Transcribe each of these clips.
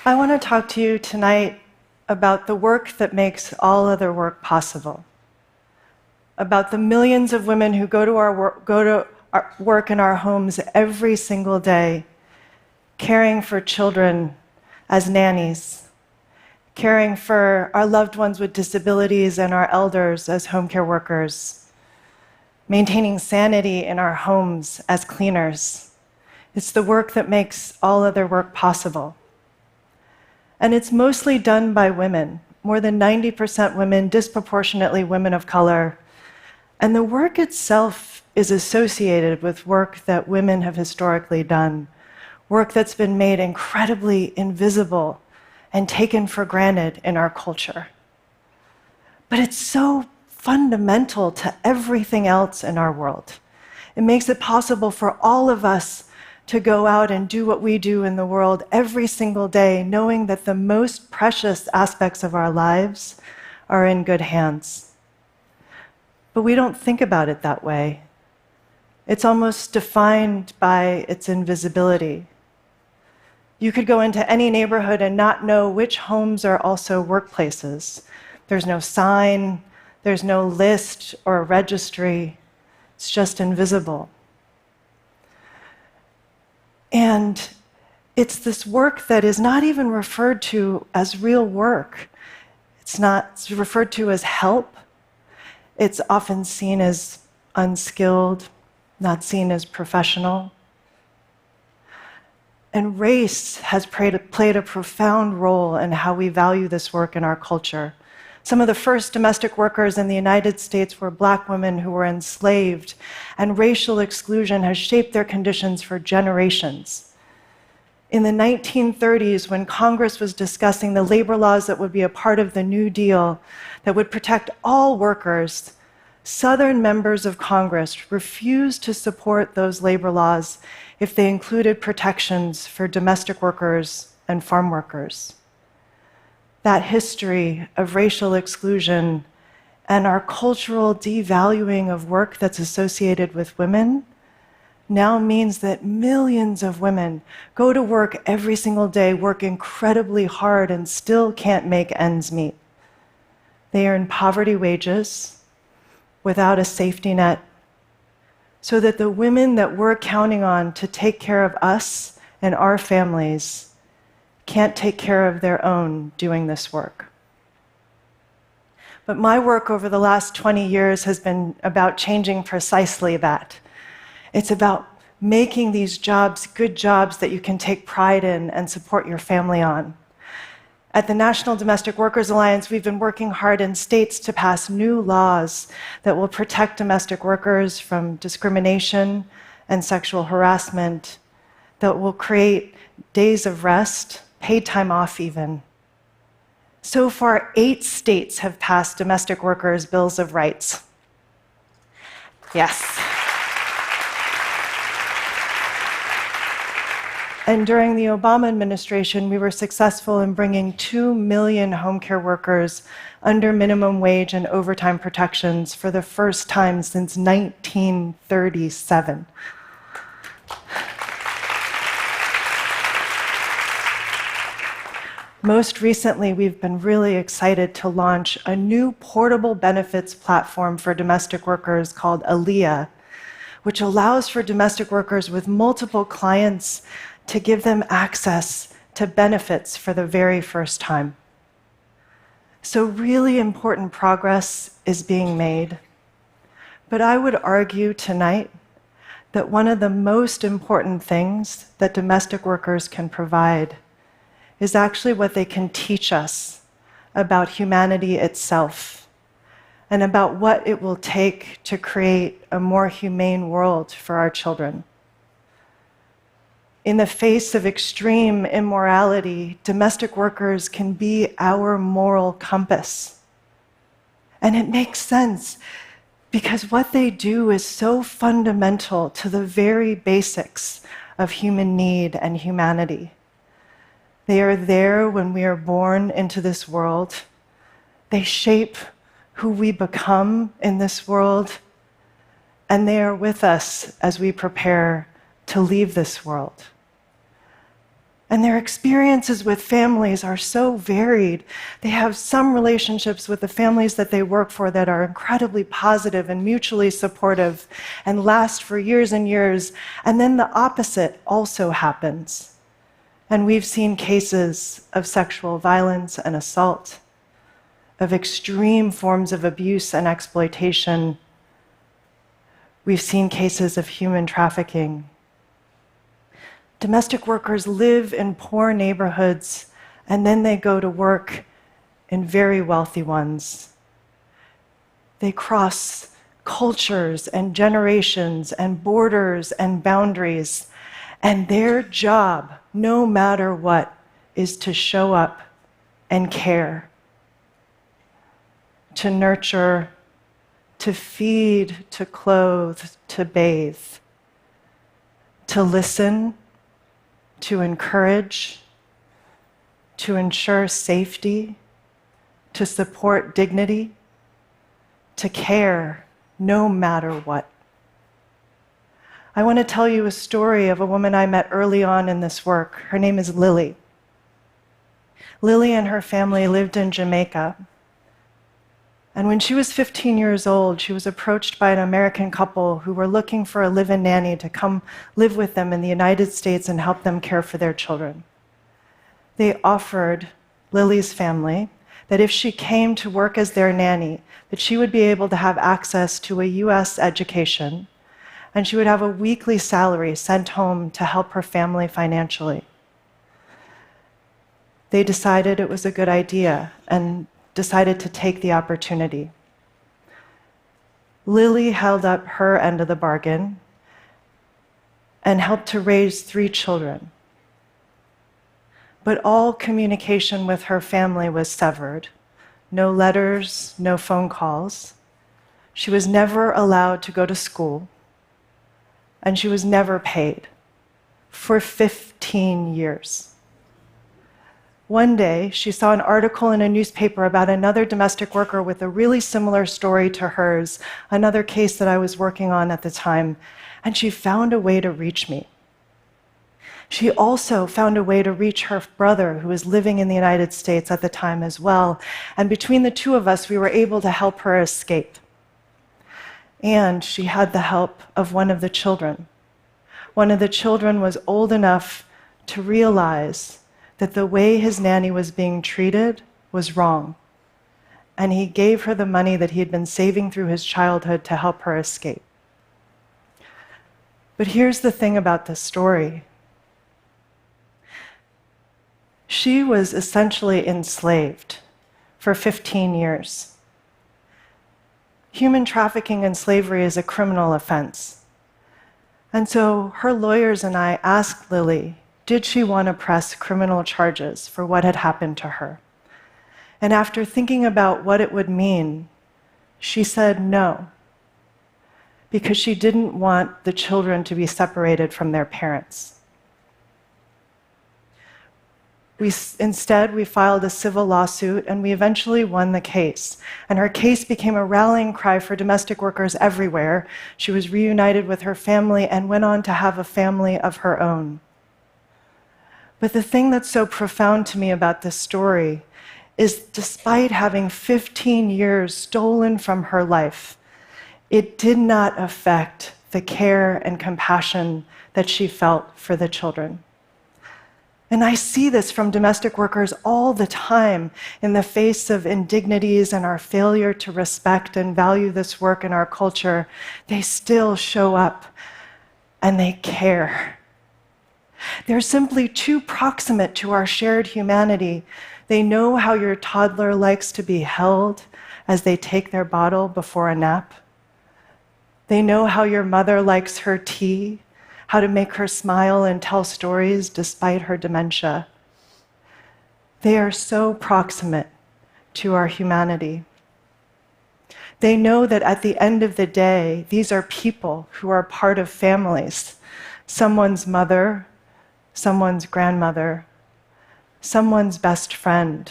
I want to talk to you tonight about the work that makes all other work possible, about the millions of women who go to our work in our homes every single day, caring for children as nannies, caring for our loved ones with disabilities and our elders as home care workers, maintaining sanity in our homes as cleaners. It's the work that makes all other work possible. And it's mostly done by women, more than 90% women, disproportionately women of color. And the work itself is associated with work that women have historically done, work that's been made incredibly invisible and taken for granted in our culture. But it's so fundamental to everything else in our world. It makes it possible for all of us to go out and do what we do in the world every single day, knowing that the most precious aspects of our lives are in good hands. But we don't think about it that way. It's almost defined by its invisibility. You could go into any neighborhood and not know which homes are also workplaces. There's no sign, there's no list or registry. It's just invisible. And it's this work that is not even referred to as real work. It's referred to as help. It's often seen as unskilled, not seen as professional. And race has played a profound role in how we value this work in our culture. Some of the first domestic workers in the United States were Black women who were enslaved, and racial exclusion has shaped their conditions for generations. In the 1930s, when Congress was discussing the labor laws that would be a part of the New Deal that would protect all workers, Southern members of Congress refused to support those labor laws if they included protections for domestic workers and farm workers. That history of racial exclusion and our cultural devaluing of work that's associated with women now means that millions of women go to work every single day, work incredibly hard, and still can't make ends meet. They earn poverty wages without a safety net, so that the women that we're counting on to take care of us and our families can't take care of their own doing this work. But my work over the last 20 years has been about changing precisely that. It's about making these jobs good jobs that you can take pride in and support your family on. At the National Domestic Workers Alliance, we've been working hard in states to pass new laws that will protect domestic workers from discrimination and sexual harassment, that will create days of rest, paid time off even. So far, 8 states have passed domestic workers' bills of rights. Yes. And during the Obama administration, we were successful in bringing 2 million home care workers under minimum wage and overtime protections for the first time since 1937. Most recently, we've been really excited to launch a new portable benefits platform for domestic workers called Aaliyah, which allows for domestic workers with multiple clients to give them access to benefits for the very first time. So really important progress is being made. But I would argue tonight that one of the most important things that domestic workers can provide is actually what they can teach us about humanity itself and about what it will take to create a more humane world for our children. In the face of extreme immorality, domestic workers can be our moral compass. And it makes sense because what they do is so fundamental to the very basics of human need and humanity. They are there when we are born into this world. They shape who we become in this world, and they are with us as we prepare to leave this world. And their experiences with families are so varied. They have some relationships with the families that they work for that are incredibly positive and mutually supportive and last for years and years. And then the opposite also happens. And we've seen cases of sexual violence and assault, of extreme forms of abuse and exploitation. We've seen cases of human trafficking. Domestic workers live in poor neighborhoods, and then they go to work in very wealthy ones. They cross cultures and generations and borders and boundaries, and their job, no matter what, is to show up and care, to nurture, to feed, to clothe, to bathe, to listen, to encourage, to ensure safety, to support dignity, to care no matter what. I want to tell you a story of a woman I met early on in this work. Her name is Lily. Lily and her family lived in Jamaica. And when she was 15 years old, she was approached by an American couple who were looking for a live-in nanny to come live with them in the United States and help them care for their children. They offered Lily's family that if she came to work as their nanny, that she would be able to have access to a US education, and she would have a weekly salary sent home to help her family financially. They decided it was a good idea and decided to take the opportunity. Lily held up her end of the bargain and helped to raise 3 children. But all communication with her family was severed. No letters, no phone calls. She was never allowed to go to school, and she was never paid for 15 years. One day, she saw an article in a newspaper about another domestic worker with a really similar story to hers, another case that I was working on at the time, and she found a way to reach me. She also found a way to reach her brother, who was living in the United States at the time as well, and between the two of us, we were able to help her escape. And she had the help of one of the children. One of the children was old enough to realize that the way his nanny was being treated was wrong. And he gave her the money that he had been saving through his childhood to help her escape. But here's the thing about this story. She was essentially enslaved for 15 years. Human trafficking and slavery is a criminal offense. And so her lawyers and I asked Lily, did she want to press criminal charges for what had happened to her? And after thinking about what it would mean, she said no, because she didn't want the children to be separated from their parents. Instead, we filed a civil lawsuit, and we eventually won the case. And her case became a rallying cry for domestic workers everywhere. She was reunited with her family and went on to have a family of her own. But the thing that's so profound to me about this story is, despite having 15 years stolen from her life, it did not affect the care and compassion that she felt for the children. And I see this from domestic workers all the time in the face of indignities and our failure to respect and value this work in our culture. They still show up and they care. They're simply too proximate to our shared humanity. They know how your toddler likes to be held as they take their bottle before a nap. They know how your mother likes her tea, how to make her smile and tell stories despite her dementia. They are so proximate to our humanity. They know that at the end of the day, these are people who are part of families. Someone's mother, someone's grandmother, someone's best friend,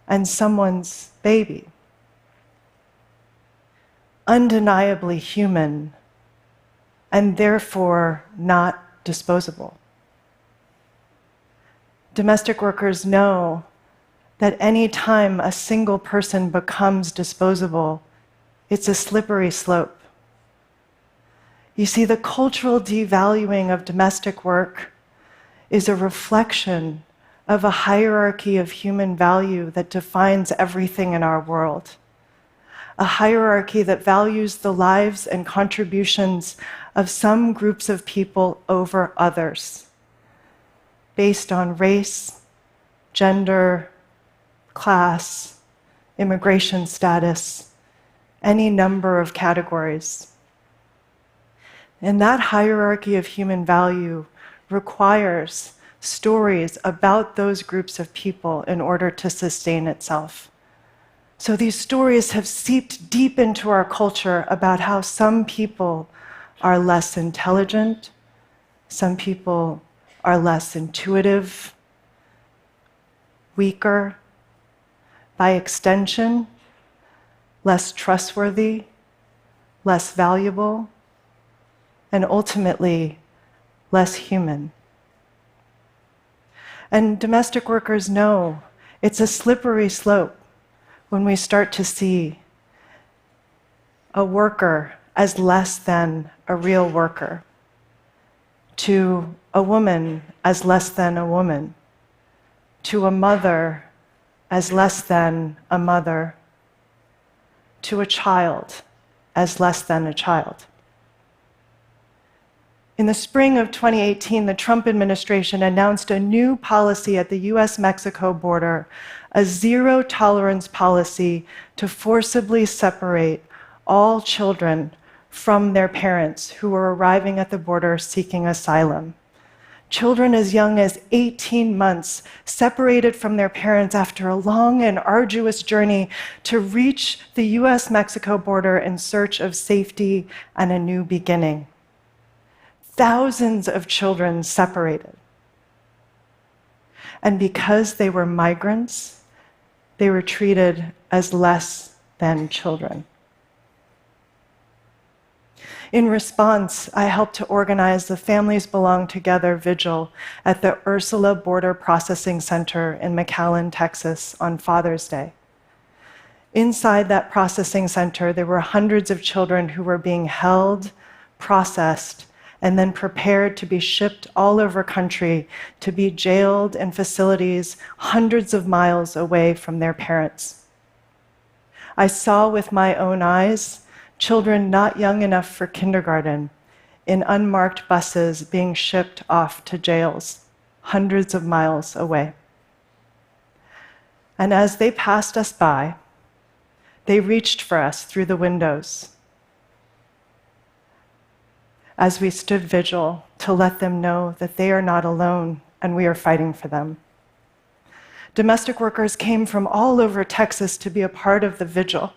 and someone's baby. Undeniably human, and therefore not disposable. Domestic workers know that any time a single person becomes disposable, it's a slippery slope. You see, the cultural devaluing of domestic work is a reflection of a hierarchy of human value that defines everything in our world. A hierarchy that values the lives and contributions of some groups of people over others, based on race, gender, class, immigration status, any number of categories. And that hierarchy of human value requires stories about those groups of people in order to sustain itself. So these stories have seeped deep into our culture about how some people are less intelligent, some people are less intuitive, weaker, by extension, less trustworthy, less valuable, and ultimately less human. And domestic workers know it's a slippery slope when we start to see a worker as less than a real worker, to a woman as less than a woman, to a mother as less than a mother, to a child as less than a child. In the spring of 2018, the Trump administration announced a new policy at the US-Mexico border, a zero-tolerance policy to forcibly separate all children from their parents who were arriving at the border seeking asylum. Children as young as 18 months separated from their parents after a long and arduous journey to reach the US-Mexico border in search of safety and a new beginning. Thousands of children separated. And because they were migrants, they were treated as less than children. In response, I helped to organize the Families Belong Together vigil at the Ursula Border Processing Center in McAllen, Texas, on Father's Day. Inside that processing center, there were hundreds of children who were being held, processed, and then prepared to be shipped all over country to be jailed in facilities hundreds of miles away from their parents. I saw with my own eyes children not young enough for kindergarten in unmarked buses being shipped off to jails hundreds of miles away. And as they passed us by, they reached for us through the windows as we stood vigil to let them know that they are not alone and we are fighting for them. Domestic workers came from all over Texas to be a part of the vigil.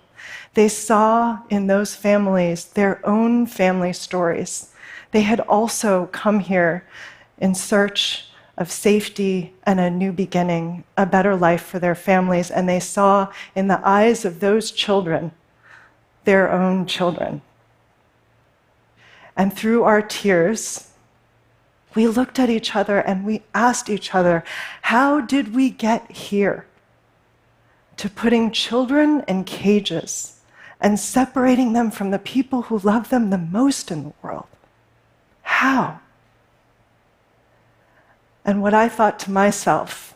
They saw in those families their own family stories. They had also come here in search of safety and a new beginning, a better life for their families, and they saw in the eyes of those children their own children. And through our tears, we looked at each other and we asked each other, how did we get here? To putting children in cages and separating them from the people who love them the most in the world. How? And what I thought to myself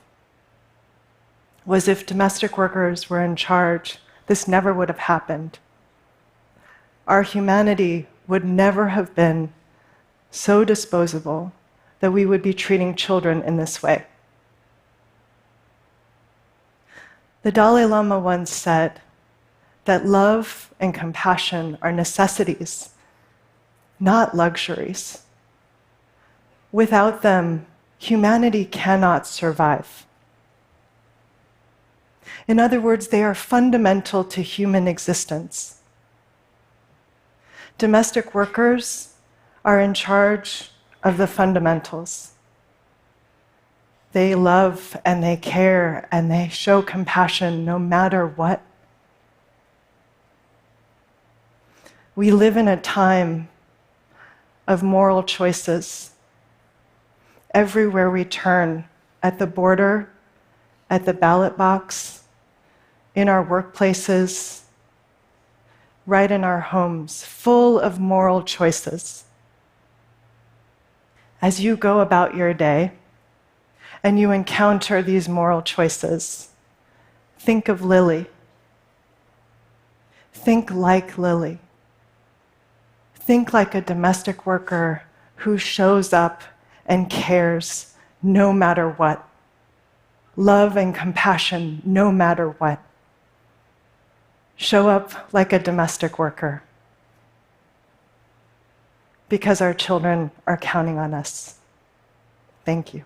was, if domestic workers were in charge, this never would have happened. Our humanity would never have been so disposable that we would be treating children in this way. The Dalai Lama once said that love and compassion are necessities, not luxuries. Without them, humanity cannot survive. In other words, they are fundamental to human existence. Domestic workers are in charge of the fundamentals. They love and they care and they show compassion no matter what. We live in a time of moral choices. Everywhere we turn, at the border, at the ballot box, in our workplaces, right in our homes, full of moral choices. As you go about your day and you encounter these moral choices, think of Lily. Think like Lily. Think like a domestic worker who shows up and cares no matter what. Love and compassion no matter what. Show up like a domestic worker, because our children are counting on us. Thank you.